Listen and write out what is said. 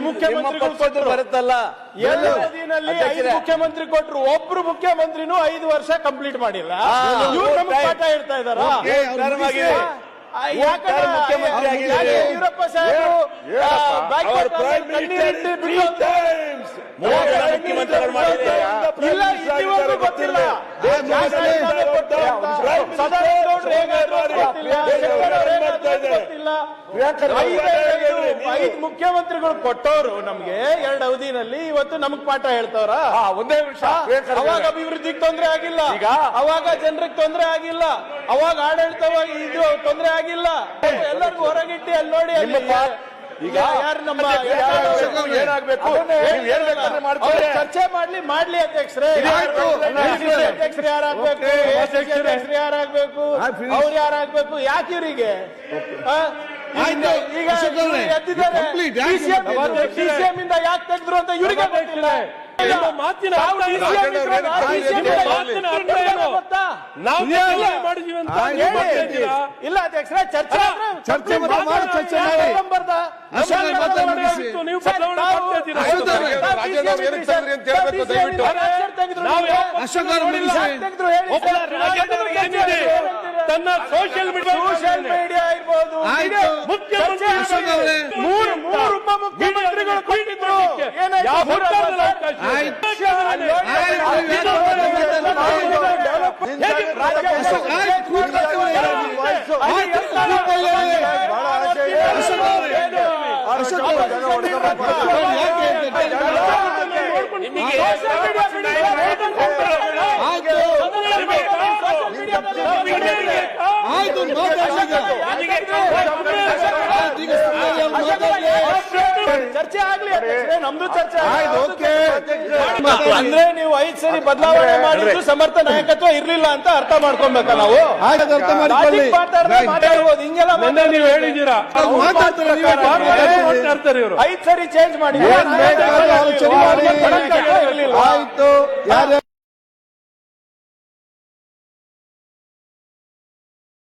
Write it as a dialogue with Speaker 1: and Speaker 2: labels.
Speaker 1: ಮುಖ್ಯಮಂತ್ರಿಗಳು ಬರುತ್ತಲ್ಲ,
Speaker 2: ಅವಧಿನಲ್ಲಿ 5 ಮುಖ್ಯಮಂತ್ರಿ ಕೊಟ್ಟರು, ಒಬ್ರು ಮುಖ್ಯಮಂತ್ರಿನೂ 5 ವರ್ಷ ಕಂಪ್ಲೀಟ್ ಮಾಡಿಲ್ಲ. ಇವ್ರು ನಮಗೆ ಪಾಠ ಹೇಳ್ತಾ ಇದಾರ. ಯಡಿಯೂರಪ್ಪ ಸಾಹೇಬರು ಗೊತ್ತಿಲ್ಲ. ಐದು ಮುಖ್ಯಮಂತ್ರಿಗಳು ಕೊಟ್ಟವರು ನಮ್ಗೆ 2 ಅವಧಿನಲ್ಲಿ, ಇವತ್ತು ನಮಗ್ ಪಾಠ ಹೇಳ್ತವ್ರ.
Speaker 1: ಒಂದೇ ನಿಮಿಷ,
Speaker 2: ಅವಾಗ ಅಭಿವೃದ್ಧಿಗೆ ತೊಂದರೆ ಆಗಿಲ್ಲ, ಅವಾಗ ಜನರಿಗೆ ತೊಂದರೆ ಆಗಿಲ್ಲ, ಅವಾಗ ಆಡಳಿತವಾಗಿ ಇದು ತೊಂದರೆ ಆಗಿಲ್ಲ. ಎಲ್ಲರಿಗೂ ಹೊರಗಿಟ್ಟಿ ಅಲ್ಲಿ ನೋಡಿ ಈಗ ಯಾರು ನಮ್ಮ
Speaker 1: ಏನಾಗಬೇಕು
Speaker 2: ಚರ್ಚೆ ಮಾಡ್ಲಿ ಅಧ್ಯಕ್ಷರೇ. ಅಧ್ಯಕ್ಷರು ಯಾರಾಗ್ಬೇಕು, ಅಧ್ಯಕ್ಷರು ಯಾರಾಗ್ಬೇಕು, ಅವ್ರು ಯಾರಾಗ್ಬೇಕು, ಯಾಕೆ ಇವರಿಗೆ ಈಗ ಎದ್ದಿದ್ದಾರೆ ಡಿಸಿಎಂ ಇಂದ ಯಾಕೆ ತೆಗೆದ್ರು ಅಂತ ಇವರಿಗೆ ಗೊತ್ತಿಲ್ಲ. ಇಲ್ಲ ಅಧ್ಯಕ್ಷರೇ, ಚರ್ಚೆ
Speaker 3: ತನ್ನ ಸೋಷಿಯಲ್
Speaker 2: ಮೀಡಿಯಾ ಇರ್ಬೋದು, ಮೂರು ಉಪಮುಖ್ಯಮಂತ್ರಿಗಳು ಕೊಟ್ಟಿದ್ರು. ಚರ್ಚೆ ಆಗ್ಲಿ, ನಮ್ದು ಚರ್ಚೆ ಅಂದ್ರೆ ನೀವು 5 ಸರಿ ಬದಲಾವಣೆ ಮಾಡಿದ್ರು ಸಮರ್ಥ ನಾಯಕತ್ವ ಇರ್ಲಿಲ್ಲ ಅಂತ ಅರ್ಥ ಮಾಡ್ಕೊಬೇಕ ನಾವು. ಮಾತಾಡ್ಬೋದು ಹಿಂಗೆಲ್ಲ
Speaker 3: ನೀವು ಹೇಳಿದ್ದೀರಾ,
Speaker 2: 5 ಸರಿ ಚೇಂಜ್ ಮಾಡಿ